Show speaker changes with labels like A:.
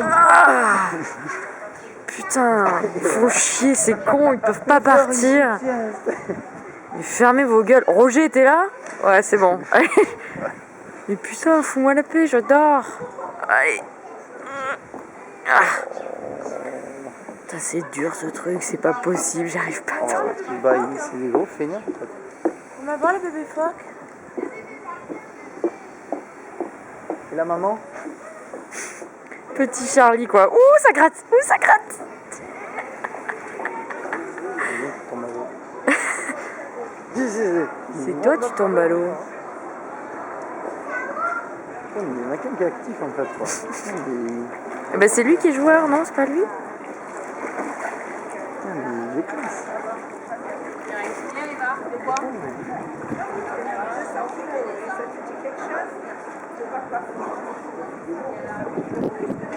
A: Ah, putain, faut chier, c'est con, ils peuvent pas partir. Mais fermez vos gueules. Roger, t'es là? Ouais, c'est bon. Allez. Mais putain, fous-moi la paix, j'adore. Allez. Ah. Putain, c'est dur ce truc, c'est pas possible, j'arrive pas.
B: Bah, c'est des gros feignants.
A: On va voir le bébé phoque.
B: Et la maman?
A: Petit Charlie, quoi. Ouh, ça gratte. Ouh, ça gratte. C'est toi, tu tombes à l'eau.
B: Il y en a qu'un qui est actif en fait, quoi.
A: Bah, c'est lui qui est joueur, non? C'est pas lui?
B: Il est classe.
C: Ça te dit quelque chose?